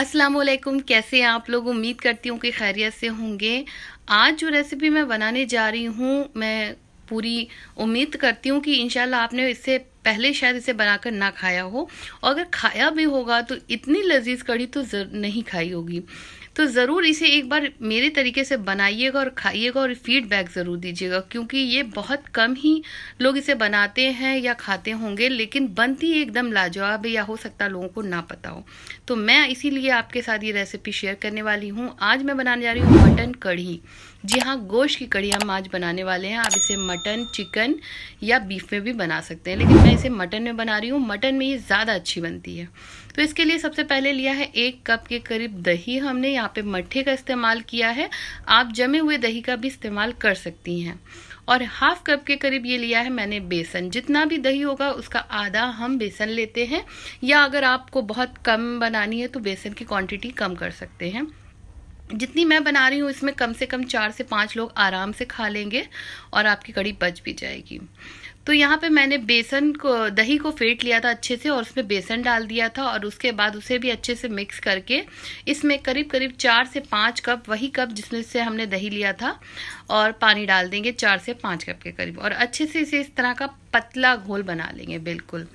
अस्सलाम वालेकुम, कैसे हैं आप लोग। उम्मीद करती हूँ कि खैरियत से होंगे। आज जो रेसिपी मैं बनाने जा रही हूँ, मैं पूरी उम्मीद करती हूँ कि इंशाल्लाह आपने इससे पहले शायद इसे बनाकर ना खाया हो, और अगर खाया भी होगा तो इतनी लजीज कढ़ी तो नहीं खाई होगी। तो ज़रूर इसे एक बार मेरे तरीके से बनाइएगा और खाइएगा और फीडबैक ज़रूर दीजिएगा, क्योंकि ये बहुत कम ही लोग इसे बनाते हैं या खाते होंगे, लेकिन बनती एकदम लाजवाब है, या हो सकता है लोगों को ना पता हो। तो मैं इसीलिए आपके साथ ये रेसिपी शेयर करने वाली हूँ। आज मैं बनाने जा रही हूँ मटन कढ़ी। जी हाँ, गोश्त की कढ़ी हम आज बनाने वाले हैं। आप इसे मटन, चिकन या बीफ में भी बना सकते हैं, लेकिन मैं इसे मटन में बना रही हूँ। मटन में ये ज़्यादा अच्छी बनती है। तो इसके लिए सबसे पहले लिया है 1 कप के करीब दही। हमने यहाँ पे मट्ठे का इस्तेमाल किया है, आप जमे हुए दही का भी इस्तेमाल कर सकती हैं। और हाफ कप के करीब ये लिया है मैंने बेसन। जितना भी दही होगा उसका आधा हम बेसन लेते हैं, या अगर आपको बहुत कम बनानी है तो बेसन की क्वांटिटी कम कर सकते हैं। जितनी मैं बना रही हूँ इसमें कम से कम 4 से 5 लोग आराम से खा लेंगे और आपकी कढ़ी पच भी जाएगी। तो यहाँ पे मैंने बेसन को, दही को फेंट लिया था अच्छे से, और उसमें बेसन डाल दिया था, और उसके बाद उसे भी अच्छे से मिक्स करके इसमें करीब करीब 4 से 5 कप, वही कप जिसमें से हमने दही लिया था, और पानी डाल देंगे 4 से 5 कप के करीब, और अच्छे से इसे इस तरह का पतला घोल बना लेंगे बिल्कुल।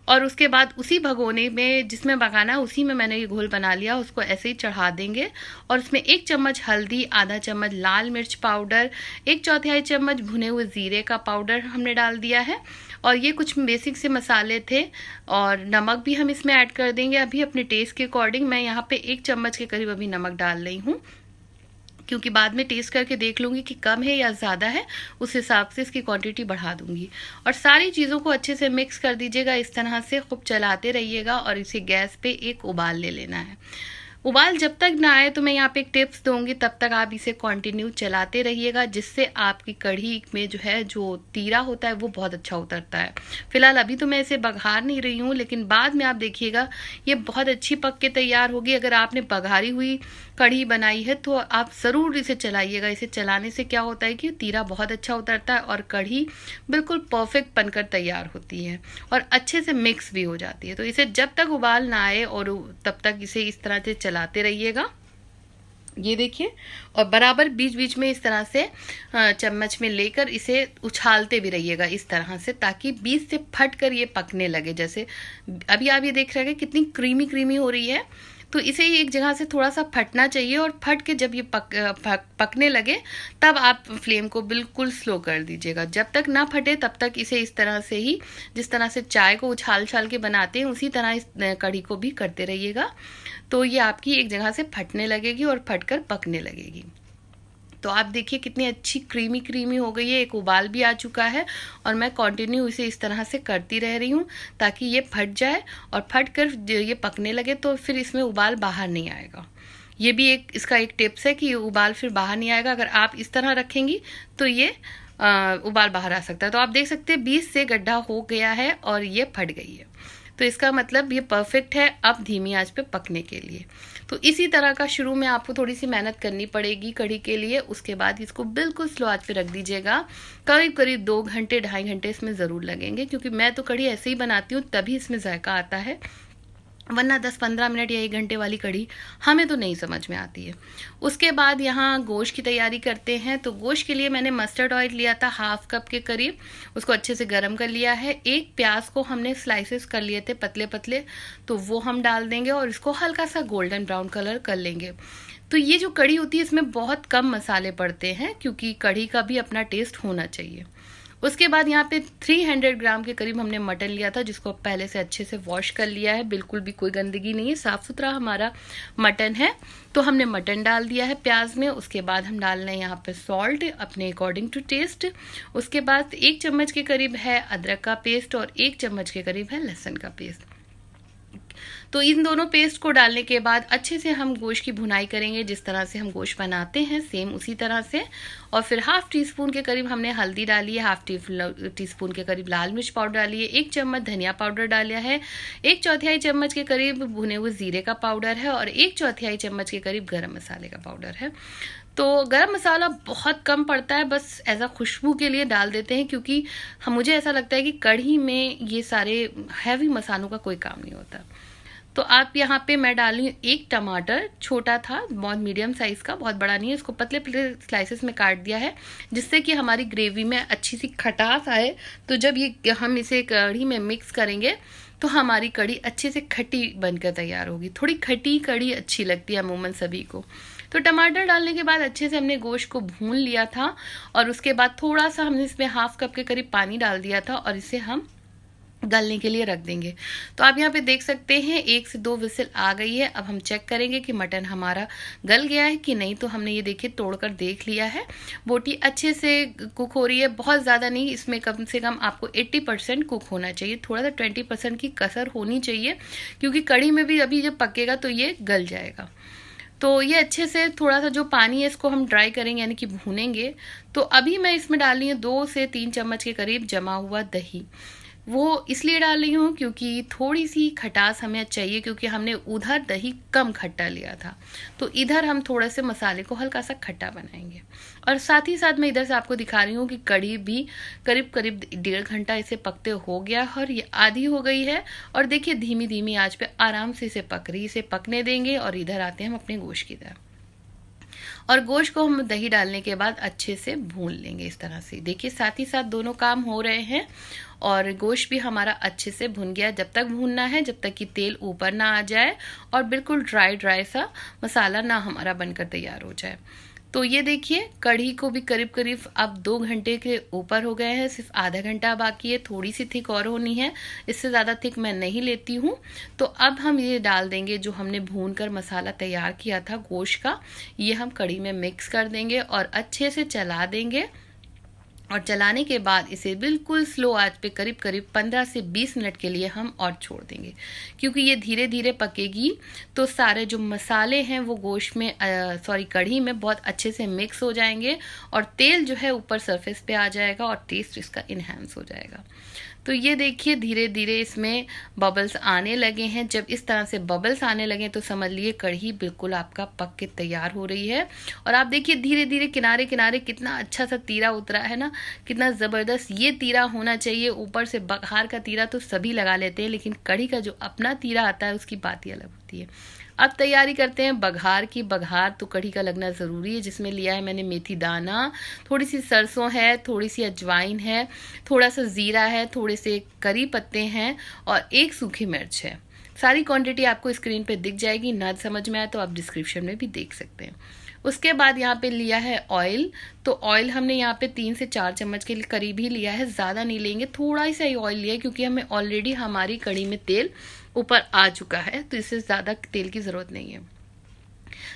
और उसके बाद उसी भगोने में जिसमें पकाना है उसी में मैंने ये घोल बना लिया, उसको ऐसे ही चढ़ा देंगे। और उसमें 1 चम्मच हल्दी, आधा चम्मच लाल मिर्च पाउडर, 1/4 चम्मच भुने हुए ज़ीरे का पाउडर हमने डाल दिया है। और ये कुछ बेसिक से मसाले थे, और नमक भी हम इसमें ऐड कर देंगे अभी अपने टेस्ट के अकॉर्डिंग। मैं यहाँ पे 1 चम्मच के करीब अभी नमक डाल रही हूँ, क्योंकि बाद में टेस्ट करके देख लूँगी कि कम है या ज़्यादा है, उस हिसाब से इसकी क्वांटिटी बढ़ा दूँगी। और सारी चीज़ों को अच्छे से मिक्स कर दीजिएगा, इस तरह से खूब चलाते रहिएगा, और इसे गैस पे एक उबाल ले लेना है। उबाल जब तक ना आए तो मैं यहाँ पे एक टिप्स दूंगी, तब तक आप इसे कंटिन्यू चलाते रहिएगा, जिससे आपकी कढ़ी में जो है जो तीरा होता है वो बहुत अच्छा उतरता है। फिलहाल अभी तो मैं इसे बघार नहीं रही हूँ, लेकिन बाद में आप देखिएगा ये बहुत अच्छी पक के तैयार होगी। अगर आपने बघारी हुई कढ़ी बनाई है तो आप ज़रूर इसे चलाइएगा। इसे चलाने से क्या होता है कि तीरा बहुत अच्छा उतरता है, और कढ़ी बिल्कुल परफेक्ट बनकर तैयार होती है और अच्छे से मिक्स भी हो जाती है। तो इसे जब तक उबाल ना आए और तब तक इसे इस तरह से चलाते रहिएगा। ये देखिए, और बराबर बीच बीच में इस तरह से चम्मच में लेकर इसे उछालते भी रहिएगा इस तरह से, ताकि बीच से फट कर ये पकने लगे। जैसे अभी आप ये देख रहे हैं कितनी क्रीमी क्रीमी हो रही है, तो इसे एक जगह से थोड़ा सा फटना चाहिए, और फट के जब ये पकने लगे तब आप फ्लेम को बिल्कुल स्लो कर दीजिएगा। जब तक ना फटे तब तक इसे इस तरह से ही, जिस तरह से चाय को उछाल उछाल के बनाते हैं उसी तरह इस कढ़ी को भी करते रहिएगा। तो ये आपकी एक जगह से फटने लगेगी और फटकर पकने लगेगी। तो आप देखिए कितनी अच्छी क्रीमी क्रीमी हो गई है, एक उबाल भी आ चुका है, और मैं कंटिन्यू इसे इस तरह से करती रह रही हूँ ताकि ये फट जाए, और फट कर ये पकने लगे तो फिर इसमें उबाल बाहर नहीं आएगा। ये भी एक इसका एक टिप्स है कि उबाल फिर बाहर नहीं आएगा। अगर आप इस तरह रखेंगी तो ये उबाल बाहर आ सकता है। तो आप देख सकते हैं 20 से गड्ढा हो गया है और ये फट गई है, तो इसका मतलब ये परफेक्ट है अब धीमी आंच पे पकने के लिए। तो इसी तरह का शुरू में आपको थोड़ी सी मेहनत करनी पड़ेगी कढ़ी के लिए, उसके बाद इसको बिल्कुल स्लो आंच पे रख दीजिएगा। करीब करीब 2 घंटे 2.5 घंटे इसमें ज़रूर लगेंगे, क्योंकि मैं तो कढ़ी ऐसे ही बनाती हूँ तभी इसमें जायका आता है, वरना 10-15 मिनट या 1 घंटे वाली कढ़ी हमें तो नहीं समझ में आती है। उसके बाद यहाँ गोश्त की तैयारी करते हैं। तो गोश्त के लिए मैंने मस्टर्ड ऑयल लिया था हाफ कप के करीब, उसको अच्छे से गर्म कर लिया है। 1 प्याज को हमने स्लाइसेस कर लिए थे पतले पतले, तो वो हम डाल देंगे और इसको हल्का सा गोल्डन ब्राउन कलर कर लेंगे। तो ये जो कढ़ी होती है इसमें बहुत कम मसाले पड़ते हैं, क्योंकि कढ़ी का भी अपना टेस्ट होना चाहिए। उसके बाद यहाँ पे 300 ग्राम के करीब हमने मटन लिया था, जिसको पहले से अच्छे से वॉश कर लिया है, बिल्कुल भी कोई गंदगी नहीं है, साफ सुथरा हमारा मटन है। तो हमने मटन डाल दिया है प्याज में। उसके बाद हम डाल रहे हैं यहाँ पे सॉल्ट अपने अकॉर्डिंग टू टेस्ट। उसके बाद 1 चम्मच के करीब है अदरक का पेस्ट, और 1 चम्मच के करीब है लहसुन का पेस्ट। तो इन दोनों पेस्ट को डालने के बाद अच्छे से हम गोश्त की भुनाई करेंगे, जिस तरह से हम गोश्त बनाते हैं सेम उसी तरह से। और फिर हाफ टी स्पून के करीब हमने हल्दी डाली है, हाफ टी स्पून के करीब लाल मिर्च पाउडर डाली है, 1 चम्मच धनिया पाउडर डाला है, 1/4 चम्मच के करीब भुने हुए जीरे का पाउडर है, और 1/4 चम्मच के करीब गरम मसाले का पाउडर है। तो गरम मसाला बहुत कम पड़ता है, बस एज अ खुशबू के लिए डाल देते हैं, क्योंकि मुझे ऐसा लगता है कि कढ़ी में ये सारे हैवी मसालों का कोई काम नहीं होता। तो आप यहाँ पे मैं डाल रही हूँ एक टमाटर, छोटा था, बहुत मीडियम साइज़ का, बहुत बड़ा नहीं है। इसको पतले पतले स्लाइसेस में काट दिया है जिससे कि हमारी ग्रेवी में अच्छी सी खटास आए। तो जब ये हम इसे कढ़ी में मिक्स करेंगे तो हमारी कढ़ी अच्छे से खट्टी बनकर तैयार होगी। थोड़ी खट्टी कढ़ी अच्छी लगती है अमूमन सभी को। तो टमाटर डालने के बाद अच्छे से हमने गोश्त को भून लिया था और उसके बाद थोड़ा सा हमने इसमें हाफ कप के करीब पानी डाल दिया था और इसे हम गलने के लिए रख देंगे। तो आप यहाँ पे देख सकते हैं 1 से 2 विसिल आ गई है। अब हम चेक करेंगे कि मटन हमारा गल गया है कि नहीं। तो हमने ये देखिए तोड़कर देख लिया है, बोटी अच्छे से कुक हो रही है, बहुत ज़्यादा नहीं, इसमें कम से कम आपको 80% कुक होना चाहिए, थोड़ा सा 20% की कसर होनी चाहिए क्योंकि कढ़ी में भी अभी जब पकेगा तो ये गल जाएगा। तो ये अच्छे से थोड़ा सा जो पानी है इसको हम ड्राई करेंगे यानी कि भूनेंगे। तो अभी मैं इसमें डाल रही हूँ 2 से 3 चम्मच के करीब जमा हुआ दही। वो इसलिए डाल रही हूँ क्योंकि थोड़ी सी खटास हमें चाहिए, क्योंकि हमने उधर दही कम खट्टा लिया था तो इधर हम थोड़ा से मसाले को हल्का सा खट्टा बनाएंगे। और साथ ही साथ मैं इधर से आपको दिखा रही हूँ कि कढ़ी भी करीब करीब 1.5 घंटा इसे पकते हो गया और ये आधी हो गई है। और देखिए धीमी धीमी आंच पे आराम से इसे पक रही, इसे पकने देंगे। और इधर आते हैं हम अपने गोश्त की तरफ, और गोश्त को हम दही डालने के बाद अच्छे से भून लेंगे इस तरह से। देखिए साथ ही साथ दोनों काम हो रहे हैं और गोश्त भी हमारा अच्छे से भुन गया। जब तक भूनना है जब तक कि तेल ऊपर ना आ जाए और बिल्कुल ड्राई ड्राई सा मसाला ना हमारा बनकर तैयार हो जाए। तो ये देखिए कढ़ी को भी करीब करीब अब 2 घंटे के ऊपर हो गए हैं, सिर्फ आधा घंटा बाकी है, थोड़ी सी थिक और होनी है, इससे ज़्यादा थिक मैं नहीं लेती हूँ। तो अब हम ये डाल देंगे जो हमने भून कर मसाला तैयार किया था गोश्त का, ये हम कढ़ी में मिक्स कर देंगे और अच्छे से चला देंगे। और चलाने के बाद इसे बिल्कुल स्लो आंच पे करीब करीब 15 से 20 मिनट के लिए हम और छोड़ देंगे, क्योंकि ये धीरे धीरे पकेगी तो सारे जो मसाले हैं वो गोश्त में कढ़ी में बहुत अच्छे से मिक्स हो जाएंगे और तेल जो है ऊपर सरफेस पे आ जाएगा और टेस्ट इसका इन्हेंस हो जाएगा। तो ये देखिए धीरे धीरे इसमें बबल्स आने लगे हैं। जब इस तरह से बबल्स आने लगे तो समझ लिए कढ़ी बिल्कुल आपका पक के तैयार हो रही है। और आप देखिए धीरे धीरे किनारे किनारे कितना अच्छा सा तीरा उतरा है ना, कितना ज़बरदस्त ये तीरा होना चाहिए। ऊपर से बघार का तीरा तो सभी लगा लेते हैं, लेकिन कढ़ी का जो अपना तीरा आता है उसकी बात ही अलग होती है। अब तैयारी करते हैं बघार की। बघार तो कढ़ी का लगना ज़रूरी है, जिसमें लिया है मैंने मेथी दाना, थोड़ी सी सरसों है, थोड़ी सी अजवाइन है, थोड़ा सा ज़ीरा है, थोड़े से करी पत्ते हैं और 1 सूखी मिर्च है। सारी क्वांटिटी आपको स्क्रीन पे दिख जाएगी, ना समझ में आए तो आप डिस्क्रिप्शन में भी देख सकते हैं। उसके बाद यहाँ पे लिया है ऑयल। तो ऑयल हमने यहाँ पे 3 से 4 चम्मच के करीब ही लिया है, ज़्यादा नहीं लेंगे, थोड़ा सा ही ऑयल लिया है क्योंकि हमें ऑलरेडी हमारी कढ़ी में तेल ऊपर आ चुका है, तो इससे ज़्यादा तेल की ज़रूरत नहीं है।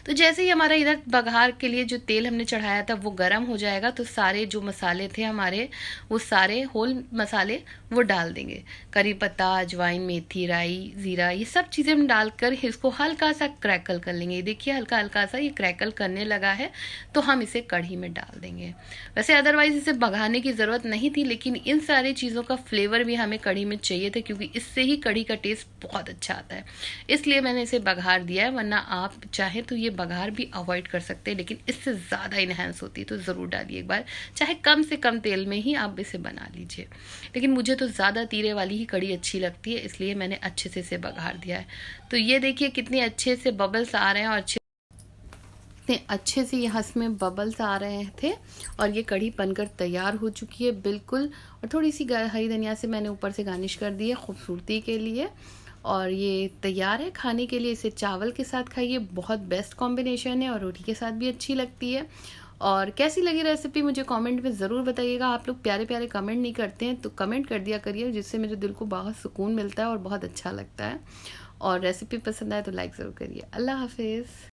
तो जैसे ही हमारा इधर बघार के लिए जो तेल हमने चढ़ाया था वो गर्म हो जाएगा तो सारे जो मसाले थे हमारे वो सारे होल मसाले वो डाल देंगे। करी पत्ता, अजवाइन, मेथी, राई, ज़ीरा, ये सब चीज़ें हम डालकर इसको हल्का सा क्रैकल कर लेंगे। ये देखिए हल्का हल्का सा ये क्रैकल करने लगा है तो हम इसे कढ़ी में डाल देंगे। वैसे अदरवाइज इसे बघाने की ज़रूरत नहीं थी, लेकिन इन सारी चीज़ों का फ्लेवर भी हमें कढ़ी में चाहिए था क्योंकि इससे ही कढ़ी का टेस्ट बहुत अच्छा आता है, इसलिए मैंने इसे बघार दिया है। वरना आप चाहें तो ये बघार भी अवॉइड कर सकते हैं, लेकिन इससे ज़्यादा इन्हेंस होती है तो ज़रूर डालिए एक बार, चाहे कम से कम तेल में ही आप इसे बना लीजिए। लेकिन मुझे तो ज़्यादा तीरे वाली ही कढ़ी अच्छी लगती है, इसलिए मैंने अच्छे से इसे बघार दिया है। तो ये देखिए कितने अच्छे से बबल्स आ रहे हैं और अच्छे से यहाँ में बबल्स आ रहे थे और ये कढ़ी बनकर तैयार हो चुकी है बिल्कुल। और थोड़ी सी हरी धनिया से मैंने ऊपर से गार्निश कर दी है खूबसूरती के लिए। और ये तैयार है खाने के लिए। इसे चावल के साथ खाइए, बहुत बेस्ट कॉम्बिनेशन है और रोटी के साथ भी अच्छी लगती है। और कैसी लगी रेसिपी मुझे कमेंट में ज़रूर बताइएगा। आप लोग प्यारे प्यारे कमेंट नहीं करते हैं तो कमेंट कर दिया करिए, जिससे मेरे दिल को बहुत सुकून मिलता है और बहुत अच्छा लगता है। और रेसिपी पसंद आए तो लाइक ज़रूर करिए। अल्लाह हाफिज़।